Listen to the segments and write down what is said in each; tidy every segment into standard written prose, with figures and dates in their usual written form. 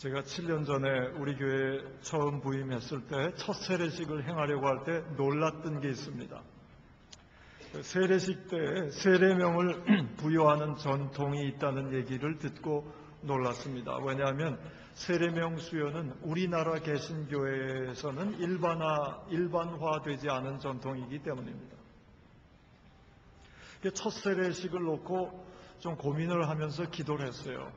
제가 7년 전에 우리 교회에 처음 부임했을 때 첫 세례식을 행하려고 할 때 놀랐던 게 있습니다. 세례식 때 세례명을 부여하는 전통이 있다는 얘기를 듣고 놀랐습니다. 왜냐하면 세례명 수여는 우리나라 개신교회에서는 일반화되지 않은 전통이기 때문입니다. 첫 세례식을 놓고 좀 고민을 하면서 기도를 했어요.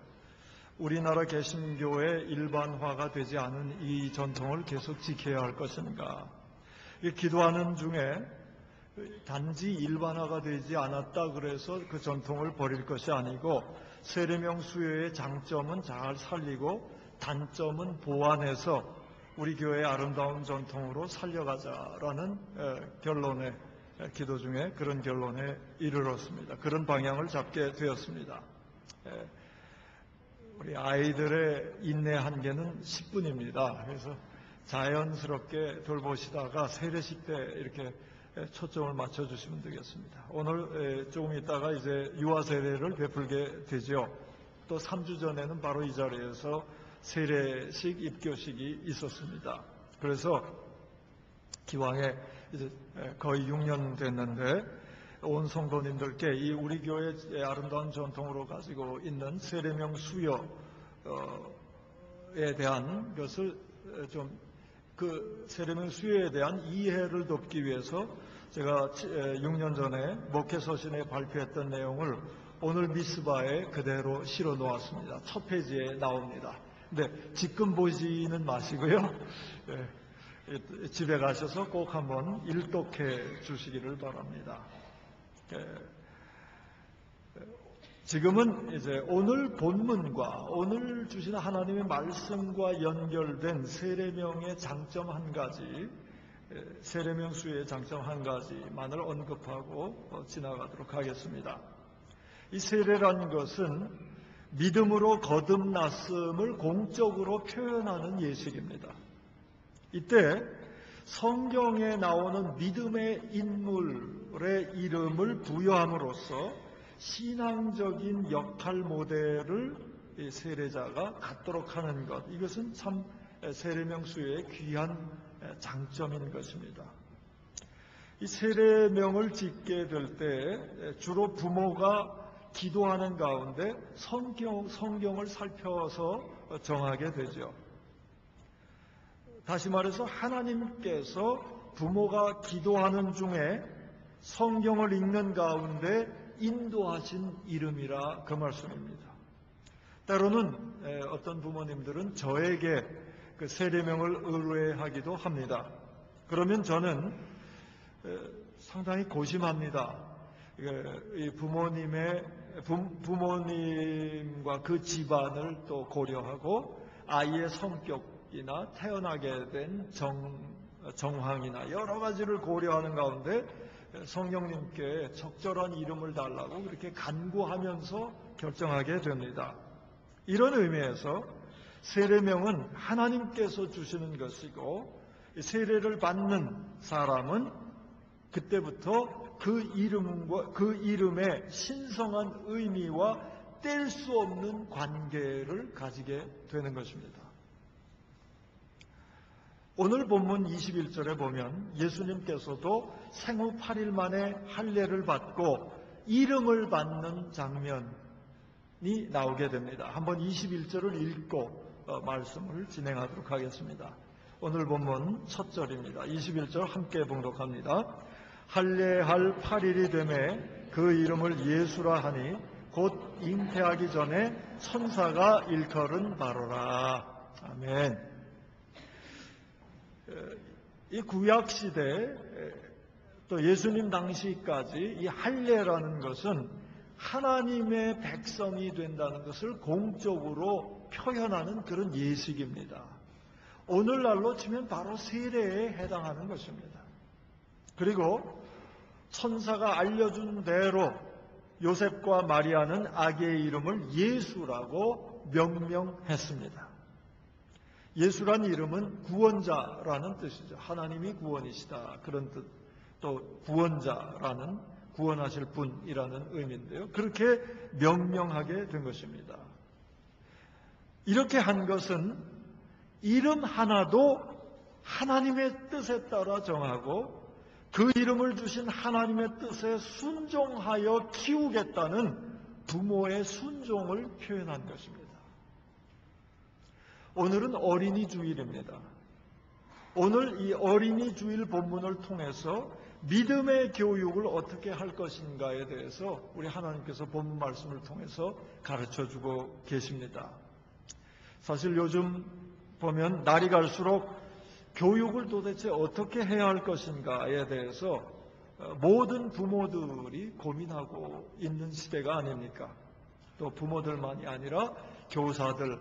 우리나라 개신교의 일반화가 되지 않은 이 전통을 계속 지켜야 할 것인가. 기도하는 중에 단지 일반화가 되지 않았다 그래서 그 전통을 버릴 것이 아니고 세례명 수여의 장점은 잘 살리고 단점은 보완해서 우리 교회의 아름다운 전통으로 살려가자라는 결론에 기도 중에 그런 결론에 이르렀습니다. 그런 방향을 잡게 되었습니다. 우리 아이들의 인내 한계는 10분입니다. 그래서 자연스럽게 돌보시다가 세례식 때 이렇게 초점을 맞춰주시면 되겠습니다. 오늘 조금 있다가 이제 유아 세례를 베풀게 되죠. 또 3주 전에는 바로 이 자리에서 세례식 입교식이 있었습니다. 그래서 기왕에 이제 거의 6년 됐는데 온 성도님들께 이 우리 교회의 아름다운 전통으로 가지고 있는 세례명 수여에 대한 것을 좀 그 세례명 수여에 대한 이해를 돕기 위해서 제가 6년 전에 목회서신에 발표했던 내용을 오늘 미스바에 그대로 실어 놓았습니다. 첫 페이지에 나옵니다. 근데 지금 보지는 마시고요. 집에 가셔서 꼭 한번 일독해 주시기를 바랍니다. 지금은 이제 오늘 본문과 오늘 주신 하나님의 말씀과 연결된 세례명의 장점 한 가지, 세례명 수의 장점 한 가지만을 언급하고 지나가도록 하겠습니다. 이 세례란 것은 믿음으로 거듭났음을 공적으로 표현하는 예식입니다. 이때 성경에 나오는 믿음의 인물의 이름을 부여함으로써 신앙적인 역할 모델을 세례자가 갖도록 하는 것, 이것은 참 세례명 수여의 귀한 장점인 것입니다. 이 세례명을 짓게 될 때 주로 부모가 기도하는 가운데 성경을 살펴서 정하게 되죠. 다시 말해서 하나님께서 부모가 기도하는 중에 성경을 읽는 가운데 인도하신 이름이라 그 말씀입니다. 때로는 어떤 부모님들은 저에게 그 세례명을 의뢰하기도 합니다. 그러면 저는 상당히 고심합니다. 이 부모님과 그 집안을 또 고려하고 아이의 성격이나 태어나게 된 정황이나 여러 가지를 고려하는 가운데 성령님께 적절한 이름을 달라고 그렇게 간구하면서 결정하게 됩니다. 이런 의미에서 세례명은 하나님께서 주시는 것이고 세례를 받는 사람은 그때부터 그 이름의 신성한 의미와 뗄 수 없는 관계를 가지게 되는 것입니다. 오늘 본문 21절에 보면 예수님께서도 생후 8일 만에 할례를 받고 이름을 받는 장면이 나오게 됩니다. 한번 21절을 읽고 말씀을 진행하도록 하겠습니다. 오늘 본문 첫 절입니다. 21절 함께 봉독합니다. 할례할 8일이 되매 그 이름을 예수라 하니 곧 잉태하기 전에 천사가 일컬은 바로라. 아멘. 이 구약시대 또 예수님 당시까지 이 할례라는 것은 하나님의 백성이 된다는 것을 공적으로 표현하는 그런 예식입니다. 오늘날로 치면 바로 세례에 해당하는 것입니다. 그리고 천사가 알려준 대로 요셉과 마리아는 아기의 이름을 예수라고 명명했습니다. 예수란 이름은 구원자라는 뜻이죠. 하나님이 구원이시다. 그런 뜻. 또 구원자라는 구원하실 분이라는 의미인데요. 그렇게 명명하게 된 것입니다. 이렇게 한 것은 이름 하나도 하나님의 뜻에 따라 정하고 그 이름을 주신 하나님의 뜻에 순종하여 키우겠다는 부모의 순종을 표현한 것입니다. 오늘은 어린이 주일입니다. 오늘 이 어린이 주일 본문을 통해서 믿음의 교육을 어떻게 할 것인가에 대해서 우리 하나님께서 본문 말씀을 통해서 가르쳐주고 계십니다. 사실 요즘 보면 날이 갈수록 교육을 도대체 어떻게 해야 할 것인가에 대해서 모든 부모들이 고민하고 있는 시대가 아닙니까? 또 부모들만이 아니라 교사들,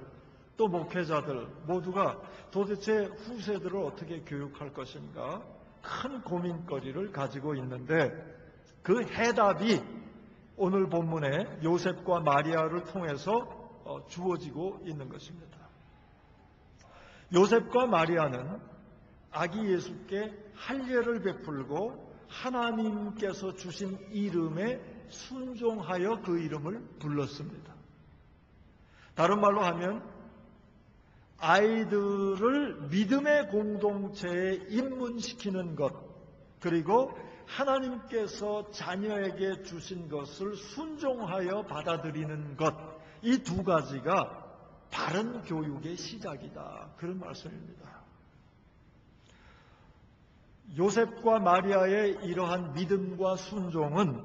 또 목회자들 모두가 도대체 후세들을 어떻게 교육할 것인가 큰 고민거리를 가지고 있는데 그 해답이 오늘 본문에 요셉과 마리아를 통해서 주어지고 있는 것입니다. 요셉과 마리아는 아기 예수께 할례를 베풀고 하나님께서 주신 이름에 순종하여 그 이름을 불렀습니다. 다른 말로 하면 아이들을 믿음의 공동체에 입문시키는 것, 그리고 하나님께서 자녀에게 주신 것을 순종하여 받아들이는 것, 이 두 가지가 바른 교육의 시작이다. 그런 말씀입니다. 요셉과 마리아의 이러한 믿음과 순종은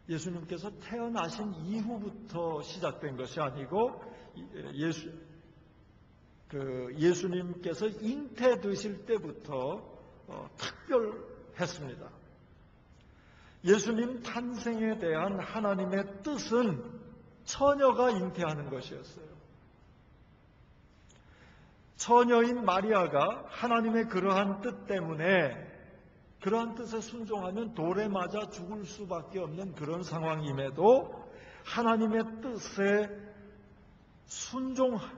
예수님께서 태어나신 이후부터 시작된 것이 아니고 예수님께서 잉태되실 때부터 특별했습니다. 예수님 탄생에 대한 하나님의 뜻은 처녀가 잉태하는 것이었어요. 처녀인 마리아가 하나님의 그러한 뜻 때문에 그러한 뜻에 순종하면 돌에 맞아 죽을 수밖에 없는 그런 상황임에도 하나님의 뜻에 순종함으로써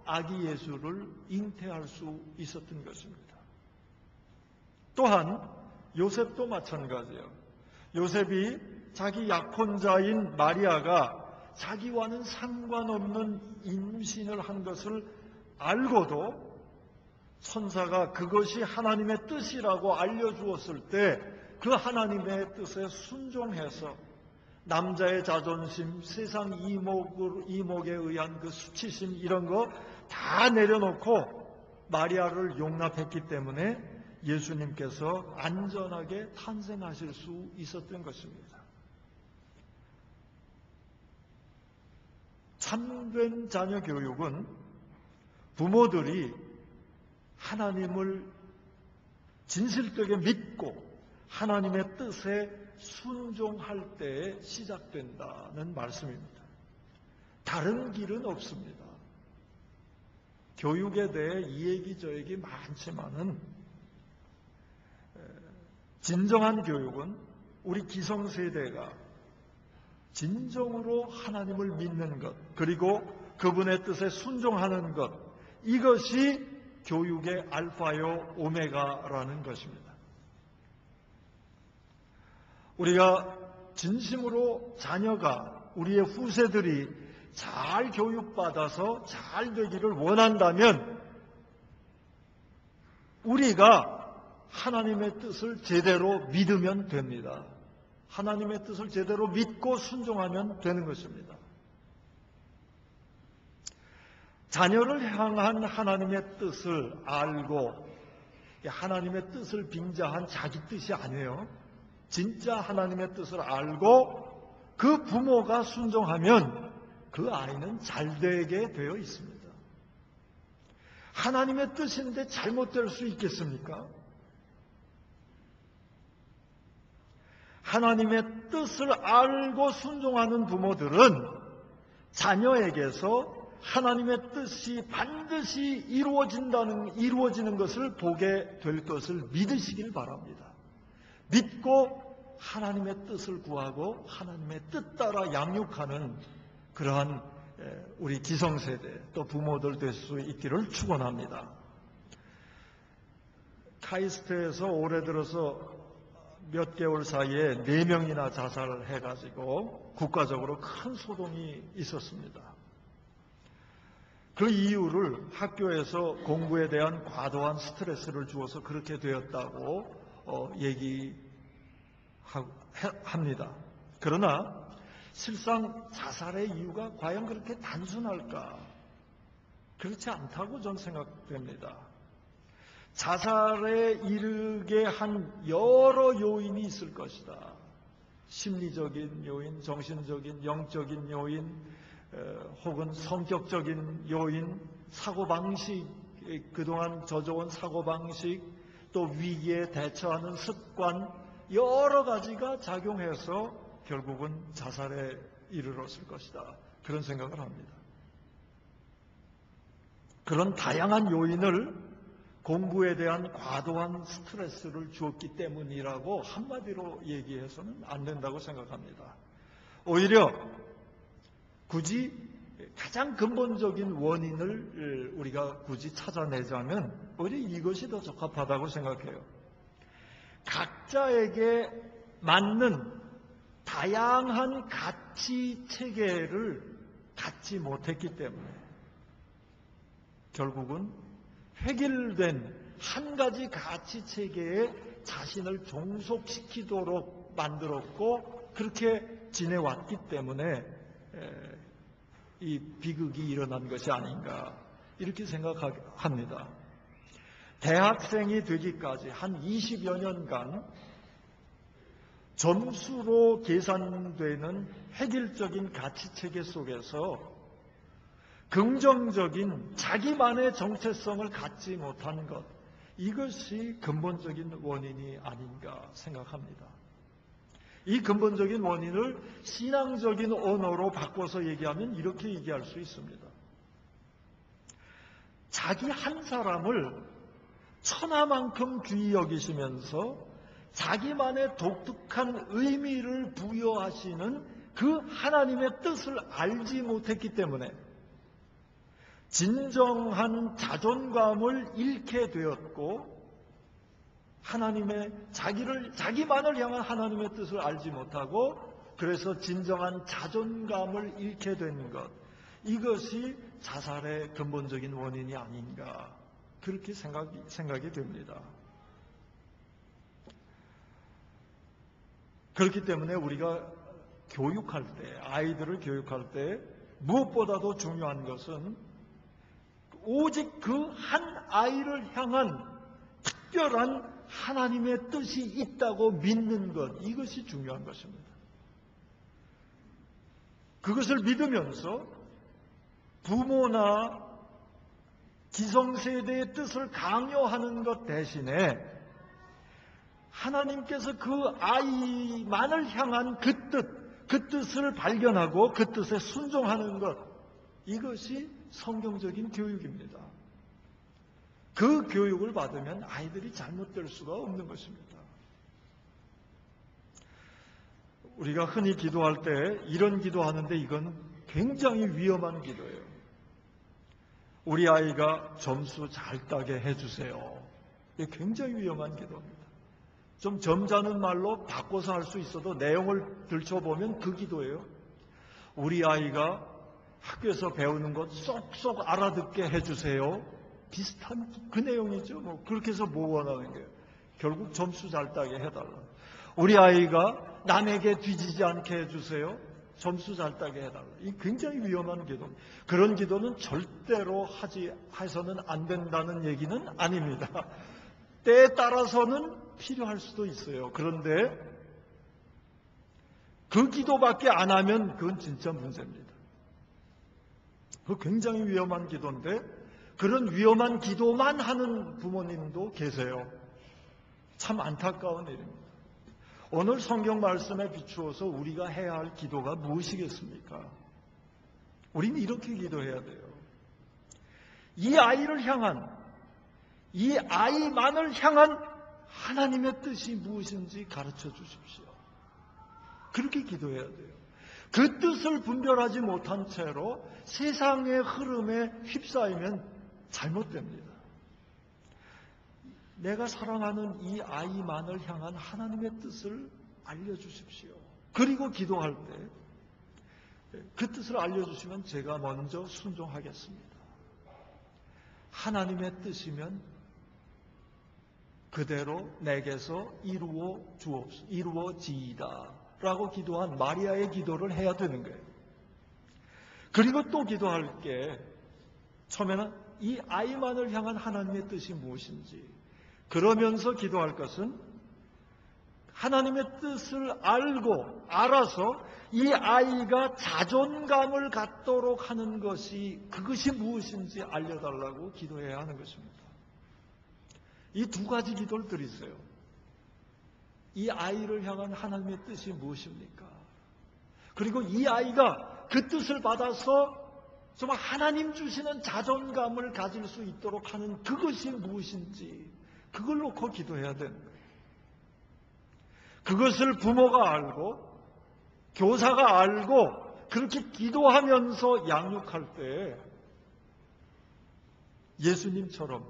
아기 예수를 잉태할 수 있었던 것입니다. 또한 요셉도 마찬가지예요. 요셉이 자기 약혼자인 마리아가 자기와는 상관없는 임신을 한 것을 알고도 천사가 그것이 하나님의 뜻이라고 알려주었을 때 그 하나님의 뜻에 순종해서 남자의 자존심, 세상 이목에 의한 그 수치심 이런 거 다 내려놓고 마리아를 용납했기 때문에 예수님께서 안전하게 탄생하실 수 있었던 것입니다. 참된 자녀 교육은 부모들이 하나님을 진실되게 믿고 하나님의 뜻에 순종할 때에 시작된다는 말씀입니다. 다른 길은 없습니다. 교육에 대해 이 얘기 저 얘기 많지만은 진정한 교육은 우리 기성세대가 진정으로 하나님을 믿는 것, 그리고 그분의 뜻에 순종하는 것, 이것이 교육의 알파요 오메가라는 것입니다. 우리가 진심으로 자녀가, 우리의 후세들이 잘 교육받아서 잘 되기를 원한다면 우리가 하나님의 뜻을 제대로 믿으면 됩니다. 하나님의 뜻을 제대로 믿고 순종하면 되는 것입니다. 자녀를 향한 하나님의 뜻을 알고 하나님의 뜻을 빙자한 자기 뜻이 아니에요. 진짜 하나님의 뜻을 알고 그 부모가 순종하면 그 아이는 잘되게 되어 있습니다. 하나님의 뜻인데 잘못될 수 있겠습니까? 하나님의 뜻을 알고 순종하는 부모들은 자녀에게서 하나님의 뜻이 반드시 이루어지는 것을 보게 될 것을 믿으시길 바랍니다. 믿고 하나님의 뜻을 구하고 하나님의 뜻 따라 양육하는 그러한 우리 기성세대 또 부모들 될 수 있기를 축원합니다. 카이스트에서 올해 들어서 몇 개월 사이에 4명이나 자살을 해가지고 국가적으로 큰 소동이 있었습니다. 그 이유를 학교에서 공부에 대한 과도한 스트레스를 주어서 그렇게 되었다고 얘기합니다. 그러나 실상 자살의 이유가 과연 그렇게 단순할까? 그렇지 않다고 저는 생각됩니다. 자살에 이르게 한 여러 요인이 있을 것이다. 심리적인 요인, 정신적인, 영적인 요인, 혹은 성격적인 요인, 사고방식, 그동안 져져온 사고방식, 또 위기에 대처하는 습관, 여러 가지가 작용해서 결국은 자살에 이르렀을 것이다. 그런 생각을 합니다. 그런 다양한 요인을 공부에 대한 과도한 스트레스를 주었기 때문이라고 한마디로 얘기해서는 안 된다고 생각합니다. 오히려 굳이 가장 근본적인 원인을 우리가 굳이 찾아내자면 오히려 이것이 더 적합하다고 생각해요. 각자에게 맞는 다양한 가치 체계를 갖지 못했기 때문에 결국은 획일된 한 가지 가치 체계에 자신을 종속시키도록 만들었고 그렇게 지내왔기 때문에 이 비극이 일어난 것이 아닌가 이렇게 생각합니다. 대학생이 되기까지 한 20여 년간 점수로 계산되는 획일적인 가치체계 속에서 긍정적인 자기만의 정체성을 갖지 못한 것, 이것이 근본적인 원인이 아닌가 생각합니다. 이 근본적인 원인을 신앙적인 언어로 바꿔서 얘기하면 이렇게 얘기할 수 있습니다. 자기 한 사람을 천하만큼 귀히 여기시면서 자기만의 독특한 의미를 부여하시는 그 하나님의 뜻을 알지 못했기 때문에 진정한 자존감을 잃게 되었고 하나님의 자기만을 향한 하나님의 뜻을 알지 못하고 그래서 진정한 자존감을 잃게 된 것, 이것이 자살의 근본적인 원인이 아닌가 그렇게 생각이 됩니다. 그렇기 때문에 우리가 교육할 때, 아이들을 교육할 때 무엇보다도 중요한 것은 오직 그 한 아이를 향한 특별한 하나님의 뜻이 있다고 믿는 것, 이것이 중요한 것입니다. 그것을 믿으면서 부모나 기성세대의 뜻을 강요하는 것 대신에 하나님께서 그 아이만을 향한 그 뜻을 발견하고 그 뜻에 순종하는 것, 이것이 성경적인 교육입니다. 그 교육을 받으면 아이들이 잘못될 수가 없는 것입니다. 우리가 흔히 기도할 때 이런 기도하는데 이건 굉장히 위험한 기도예요. 우리 아이가 점수 잘 따게 해주세요. 이게 굉장히 위험한 기도입니다. 좀 점잖은 말로 바꿔서 할 수 있어도 내용을 들춰보면 그 기도예요. 우리 아이가 학교에서 배우는 것 쏙쏙 알아듣게 해주세요. 비슷한 그 내용이죠. 그렇게 해서 뭐 원하는 거예요? 결국 점수 잘 따게 해달라. 우리 아이가 남에게 뒤지지 않게 해주세요. 점수 잘 따게 해달라. 이 굉장히 위험한 기도. 그런 기도는 절대로 해서는 안 된다는 얘기는 아닙니다. 때에 따라서는 필요할 수도 있어요. 그런데 그 기도밖에 안 하면 그건 진짜 문제입니다. 그 굉장히 위험한 기도인데 그런 위험한 기도만 하는 부모님도 계세요. 참 안타까운 일입니다. 오늘 성경 말씀에 비추어서 우리가 해야 할 기도가 무엇이겠습니까? 우리는 이렇게 기도해야 돼요. 이 아이를 향한, 이 아이만을 향한 하나님의 뜻이 무엇인지 가르쳐 주십시오. 그렇게 기도해야 돼요. 그 뜻을 분별하지 못한 채로 세상의 흐름에 휩싸이면 잘못됩니다. 내가 사랑하는 이 아이만을 향한 하나님의 뜻을 알려주십시오. 그리고 기도할 때 그 뜻을 알려주시면 제가 먼저 순종하겠습니다. 하나님의 뜻이면 그대로 내게서 이루어지이다 라고 기도한 마리아의 기도를 해야 되는 거예요. 그리고 또 기도할 게 처음에는 이 아이만을 향한 하나님의 뜻이 무엇인지, 그러면서 기도할 것은 하나님의 뜻을 알아서 이 아이가 자존감을 갖도록 하는 그것이 무엇인지 알려달라고 기도해야 하는 것입니다. 이 두 가지 기도를 드리세요. 이 아이를 향한 하나님의 뜻이 무엇입니까? 그리고 이 아이가 그 뜻을 받아서 정말 하나님 주시는 자존감을 가질 수 있도록 하는 그것이 무엇인지 그걸 놓고 기도해야 되는 거예요. 그것을 부모가 알고 교사가 알고 그렇게 기도하면서 양육할 때 예수님처럼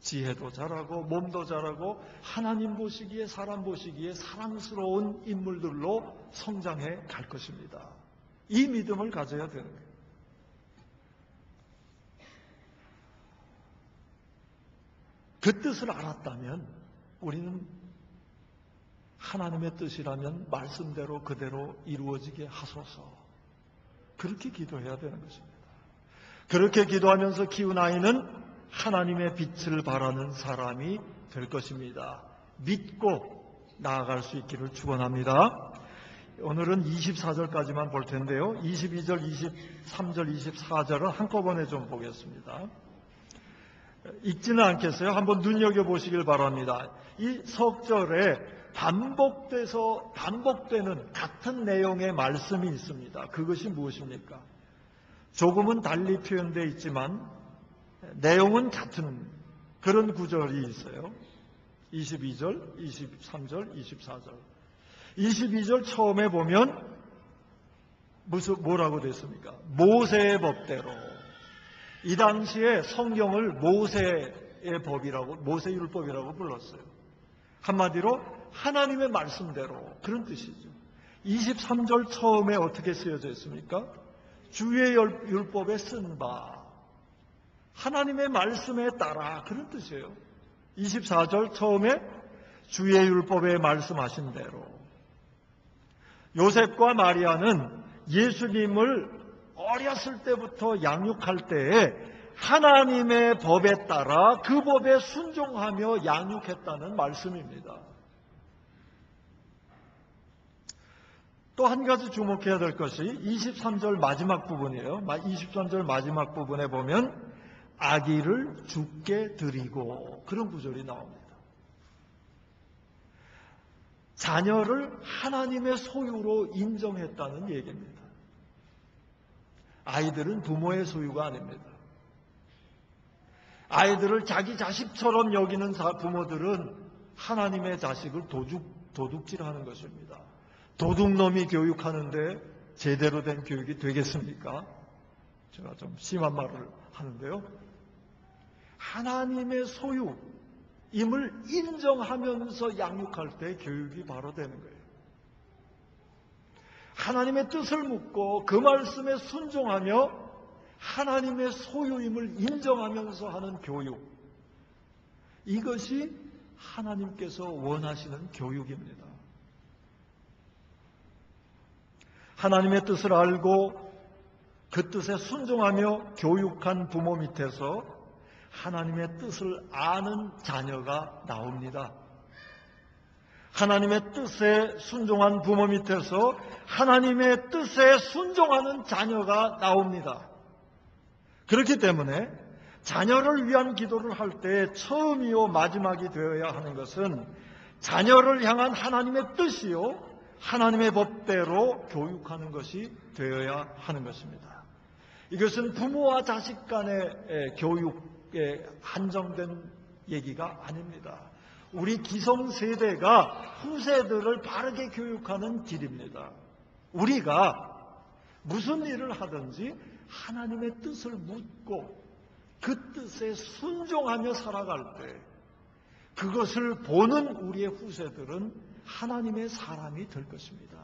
지혜도 잘하고 몸도 잘하고 하나님 보시기에 사람 보시기에 사랑스러운 인물들로 성장해 갈 것입니다. 이 믿음을 가져야 되는 거예요. 그 뜻을 알았다면 우리는 하나님의 뜻이라면 말씀대로 그대로 이루어지게 하소서, 그렇게 기도해야 되는 것입니다. 그렇게 기도하면서 키운 아이는 하나님의 빛을 바라는 사람이 될 것입니다. 믿고 나아갈 수 있기를 축원합니다. 오늘은 24절까지만 볼 텐데요. 22절, 23절, 24절은 한꺼번에 좀 보겠습니다. 읽지는 않겠어요. 한번 눈여겨보시길 바랍니다. 이 석절에 반복되는 같은 내용의 말씀이 있습니다. 그것이 무엇입니까? 조금은 달리 표현되어 있지만 내용은 같은 그런 구절이 있어요. 22절, 23절, 24절. 22절 처음에 보면 뭐라고 됐습니까? 모세의 법대로. 이 당시에 성경을 모세의 법이라고, 모세율법이라고 불렀어요. 한마디로 하나님의 말씀대로, 그런 뜻이죠. 23절 처음에 어떻게 쓰여져 있습니까? 주의 율법에 쓴 바, 하나님의 말씀에 따라, 그런 뜻이에요. 24절 처음에 주의 율법에 말씀하신 대로. 요셉과 마리아는 예수님을 어렸을 때부터 양육할 때에 하나님의 법에 따라 그 법에 순종하며 양육했다는 말씀입니다. 또 한 가지 주목해야 될 것이 23절 마지막 부분이에요. 23절 마지막 부분에 보면 아기를 주께 드리고, 그런 구절이 나옵니다. 자녀를 하나님의 소유로 인정했다는 얘기입니다. 아이들은 부모의 소유가 아닙니다. 아이들을 자기 자식처럼 여기는 부모들은 하나님의 자식을 도둑질하는 것입니다. 도둑놈이 교육하는데 제대로 된 교육이 되겠습니까? 제가 좀 심한 말을 하는데요. 하나님의 소유임을 인정하면서 양육할 때 교육이 바로 되는 거예요. 하나님의 뜻을 묻고 그 말씀에 순종하며 하나님의 소유임을 인정하면서 하는 교육, 이것이 하나님께서 원하시는 교육입니다. 하나님의 뜻을 알고 그 뜻에 순종하며 교육한 부모 밑에서 하나님의 뜻을 아는 자녀가 나옵니다. 하나님의 뜻에 순종한 부모 밑에서 하나님의 뜻에 순종하는 자녀가 나옵니다. 그렇기 때문에 자녀를 위한 기도를 할 때 처음이요 마지막이 되어야 하는 것은 자녀를 향한 하나님의 뜻이요 하나님의 법대로 교육하는 것이 되어야 하는 것입니다. 이것은 부모와 자식 간의 교육에 한정된 얘기가 아닙니다. 우리 기성세대가 후세들을 바르게 교육하는 길입니다. 우리가 무슨 일을 하든지 하나님의 뜻을 묻고 그 뜻에 순종하며 살아갈 때 그것을 보는 우리의 후세들은 하나님의 사람이 될 것입니다.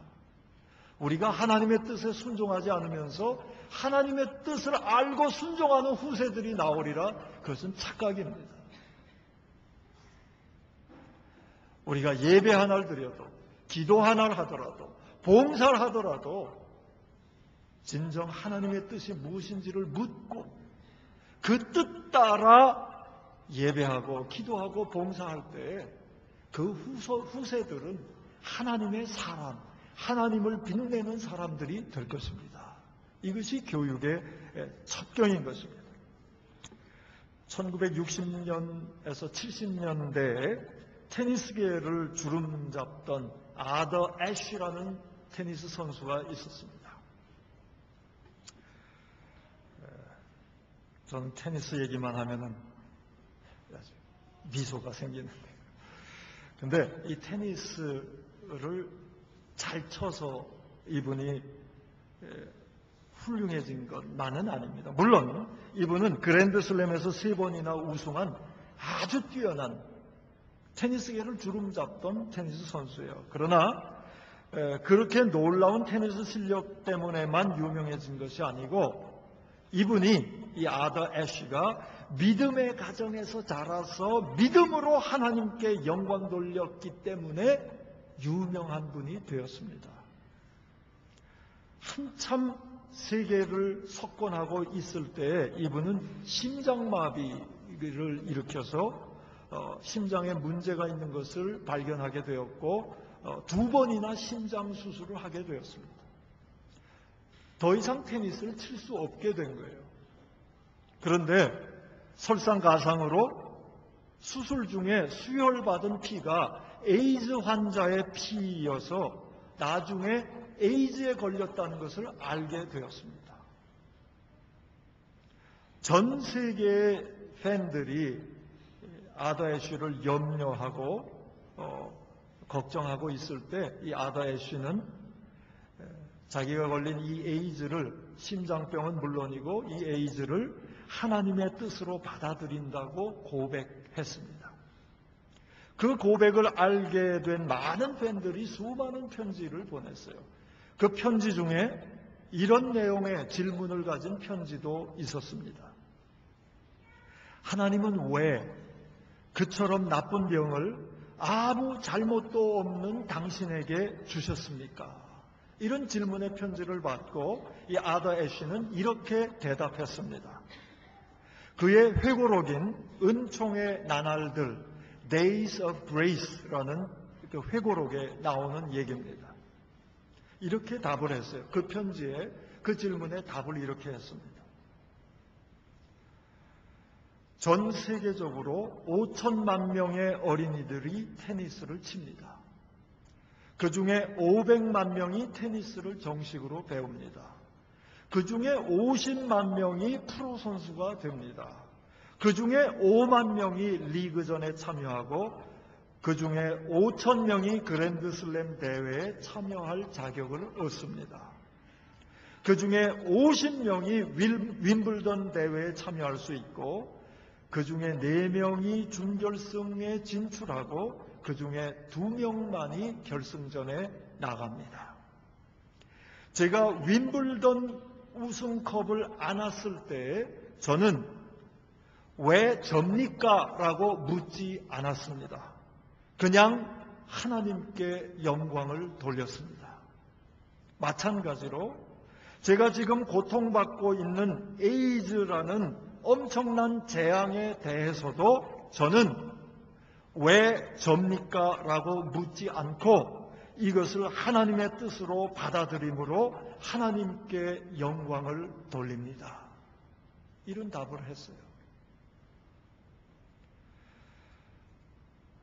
우리가 하나님의 뜻에 순종하지 않으면서 하나님의 뜻을 알고 순종하는 후세들이 나오리라. 그것은 착각입니다. 우리가 예배 하나를 드려도, 기도 하나를 하더라도, 봉사를 하더라도 진정 하나님의 뜻이 무엇인지를 묻고 그 뜻 따라 예배하고 기도하고 봉사할 때 그 후세들은 하나님의 사람, 하나님을 빛내는 사람들이 될 것입니다. 이것이 교육의 첩경인 것입니다. 1960년에서 70년대에 테니스계를 주름잡던 아더 애쉬라는 테니스 선수가 있었습니다. 저는 테니스 얘기만 하면은 미소가 생기는데, 근데 이 테니스를 잘 쳐서 이분이 훌륭해진 것만은 아닙니다. 물론 이분은 그랜드슬램에서 3번이나 우승한 아주 뛰어난 테니스계를 주름잡던 테니스 선수예요. 그러나 그렇게 놀라운 테니스 실력 때문에만 유명해진 것이 아니고, 이분이, 이 아더 애쉬가 믿음의 가정에서 자라서 믿음으로 하나님께 영광 돌렸기 때문에 유명한 분이 되었습니다. 한참 세계를 석권하고 있을 때 이분은 심장마비를 일으켜서 심장에 문제가 있는 것을 발견하게 되었고 2번이나 심장 수술을 하게 되었습니다. 더 이상 테니스를 칠 수 없게 된 거예요. 그런데 설상가상으로 수술 중에 수혈받은 피가 에이즈 환자의 피여서 나중에 에이즈에 걸렸다는 것을 알게 되었습니다. 전 세계의 팬들이 아더 애쉬를 염려하고 걱정하고 있을 때 이 아더 애쉬는 자기가 걸린 이 에이즈를, 심장병은 물론이고 이 에이즈를 하나님의 뜻으로 받아들인다고 고백했습니다. 그 고백을 알게 된 많은 팬들이 수많은 편지를 보냈어요. 그 편지 중에 이런 내용의 질문을 가진 편지도 있었습니다. 하나님은 왜 그처럼 나쁜 병을 아무 잘못도 없는 당신에게 주셨습니까? 이런 질문의 편지를 받고 이 아더 애쉬는 이렇게 대답했습니다. 그의 회고록인 은총의 나날들, Days of Grace라는 그 회고록에 나오는 얘기입니다. 이렇게 답을 했어요. 그 편지에, 그 질문에 답을 이렇게 했습니다. 전 세계적으로 5천만 명의 어린이들이 테니스를 칩니다. 그 중에 500만 명이 테니스를 정식으로 배웁니다. 그 중에 50만 명이 프로 선수가 됩니다. 그 중에 5만 명이 리그전에 참여하고 그 중에 5천 명이 그랜드슬램 대회에 참여할 자격을 얻습니다. 그 중에 50명이 윈블던 대회에 참여할 수 있고 그 중에 4명이 준결승에 진출하고 그 중에 2명만이 결승전에 나갑니다. 제가 윈블던 우승컵을 안았을 때 저는 왜 접니까? 라고 묻지 않았습니다. 그냥 하나님께 영광을 돌렸습니다. 마찬가지로 제가 지금 고통받고 있는 에이즈라는 엄청난 재앙에 대해서도 저는 왜 접니까? 라고 묻지 않고 이것을 하나님의 뜻으로 받아들임으로 하나님께 영광을 돌립니다. 이런 답을 했어요.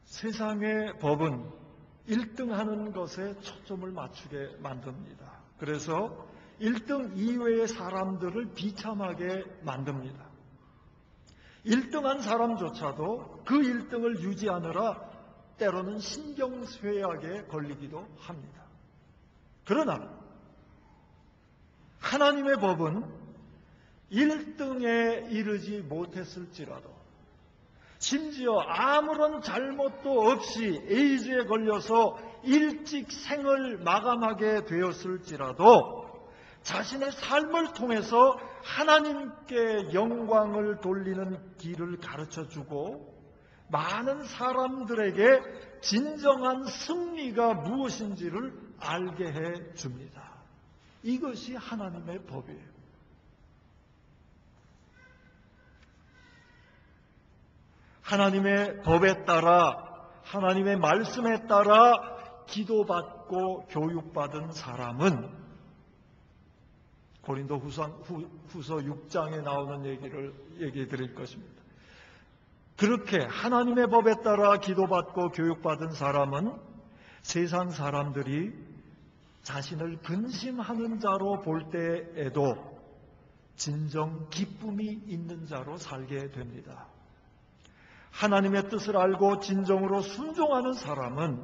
세상의 법은 1등하는 것에 초점을 맞추게 만듭니다. 그래서 1등 이외의 사람들을 비참하게 만듭니다. 1등한 사람조차도 그 1등을 유지하느라 때로는 신경쇠약에 걸리기도 합니다. 그러나 하나님의 법은 1등에 이르지 못했을지라도 심지어 아무런 잘못도 없이 에이즈에 걸려서 일찍 생을 마감하게 되었을지라도 자신의 삶을 통해서 하나님께 영광을 돌리는 길을 가르쳐주고 많은 사람들에게 진정한 승리가 무엇인지를 알게 해줍니다. 이것이 하나님의 법이에요. 하나님의 법에 따라, 하나님의 말씀에 따라 기도받고 교육받은 사람은 고린도 후서 6장에 나오는 얘기 드릴 것입니다. 그렇게 하나님의 법에 따라 기도받고 교육받은 사람은 세상 사람들이 자신을 근심하는 자로 볼 때에도 진정 기쁨이 있는 자로 살게 됩니다. 하나님의 뜻을 알고 진정으로 순종하는 사람은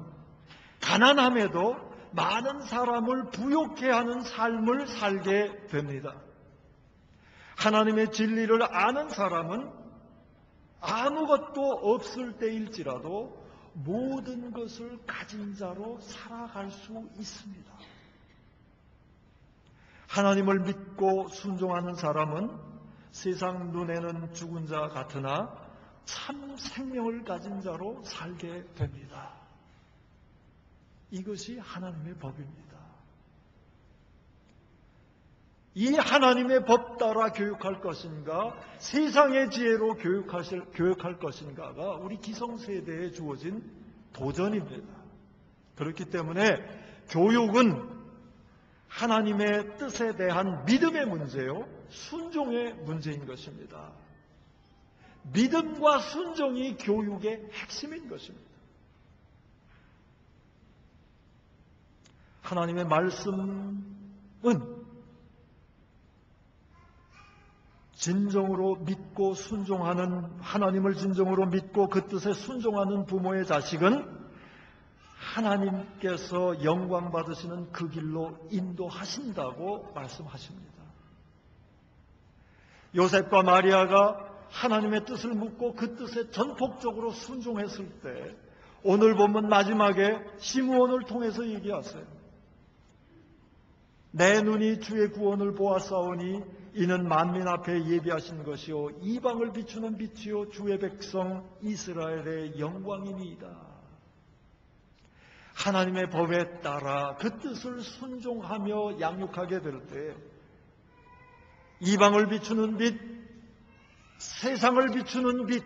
가난함에도 많은 사람을 부욕해 하는 삶을 살게 됩니다. 하나님의 진리를 아는 사람은 아무것도 없을 때일지라도 모든 것을 가진 자로 살아갈 수 있습니다. 하나님을 믿고 순종하는 사람은 세상 눈에는 죽은 자 같으나 참 생명을 가진 자로 살게 됩니다. 이것이 하나님의 법입니다. 이 하나님의 법 따라 교육할 것인가, 세상의 지혜로 교육할 것인가가 우리 기성세대에 주어진 도전입니다. 그렇기 때문에 교육은 하나님의 뜻에 대한 믿음의 문제요, 순종의 문제인 것입니다. 믿음과 순종이 교육의 핵심인 것입니다. 하나님의 말씀은 진정으로 믿고 순종하는, 하나님을 진정으로 믿고 그 뜻에 순종하는 부모의 자식은 하나님께서 영광 받으시는 그 길로 인도하신다고 말씀하십니다. 요셉과 마리아가 하나님의 뜻을 묻고 그 뜻에 전폭적으로 순종했을 때 오늘 본문 마지막에 시므온을 통해서 얘기하세요. 내 눈이 주의 구원을 보았사오니 이는 만민 앞에 예비하신 것이요 이방을 비추는 빛이요 주의 백성 이스라엘의 영광이니이다. 하나님의 법에 따라 그 뜻을 순종하며 양육하게 될 때 이방을 비추는 빛, 세상을 비추는 빛,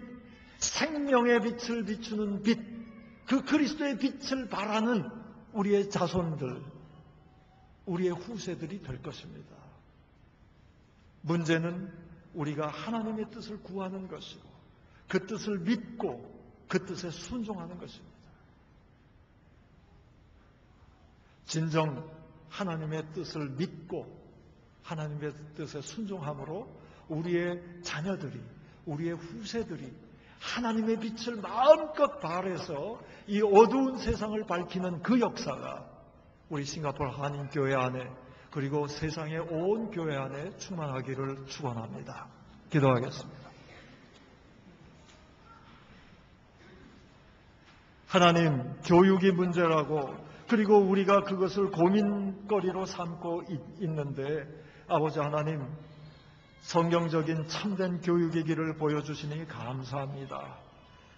생명의 빛을 비추는 빛, 그 그리스도의 빛을 바라는 우리의 자손들, 우리의 후세들이 될 것입니다. 문제는 우리가 하나님의 뜻을 구하는 것이고 그 뜻을 믿고 그 뜻에 순종하는 것입니다. 진정 하나님의 뜻을 믿고 하나님의 뜻에 순종함으로 우리의 자녀들이, 우리의 후세들이 하나님의 빛을 마음껏 발해서 이 어두운 세상을 밝히는 그 역사가 우리 싱가포르 한인교회 안에 그리고 세상의 온 교회 안에 충만하기를 축원합니다. 기도하겠습니다. 하나님, 교육이 문제라고 그리고 우리가 그것을 고민거리로 삼고 있는데 아버지 하나님, 성경적인 참된 교육의 길을 보여주시니 감사합니다.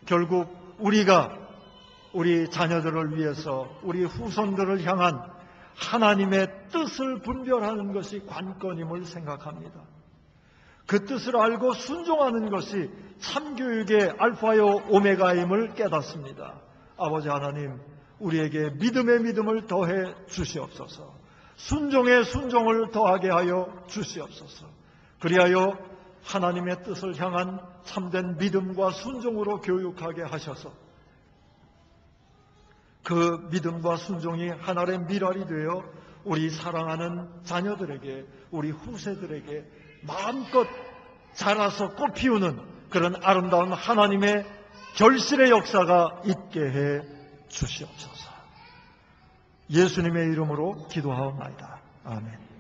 결국 우리가 우리 자녀들을 위해서 우리 후손들을 향한 하나님의 뜻을 분별하는 것이 관건임을 생각합니다. 그 뜻을 알고 순종하는 것이 참교육의 알파요 오메가임을 깨닫습니다. 아버지 하나님, 우리에게 믿음의 믿음을 더해 주시옵소서. 순종의 순종을 더하게 하여 주시옵소서. 그리하여 하나님의 뜻을 향한 참된 믿음과 순종으로 교육하게 하셔서 그 믿음과 순종이 하나의 밀알이 되어 우리 사랑하는 자녀들에게, 우리 후세들에게 마음껏 자라서 꽃피우는 그런 아름다운 하나님의 결실의 역사가 있게 해 주시옵소서. 예수님의 이름으로 기도하옵나이다. 아멘.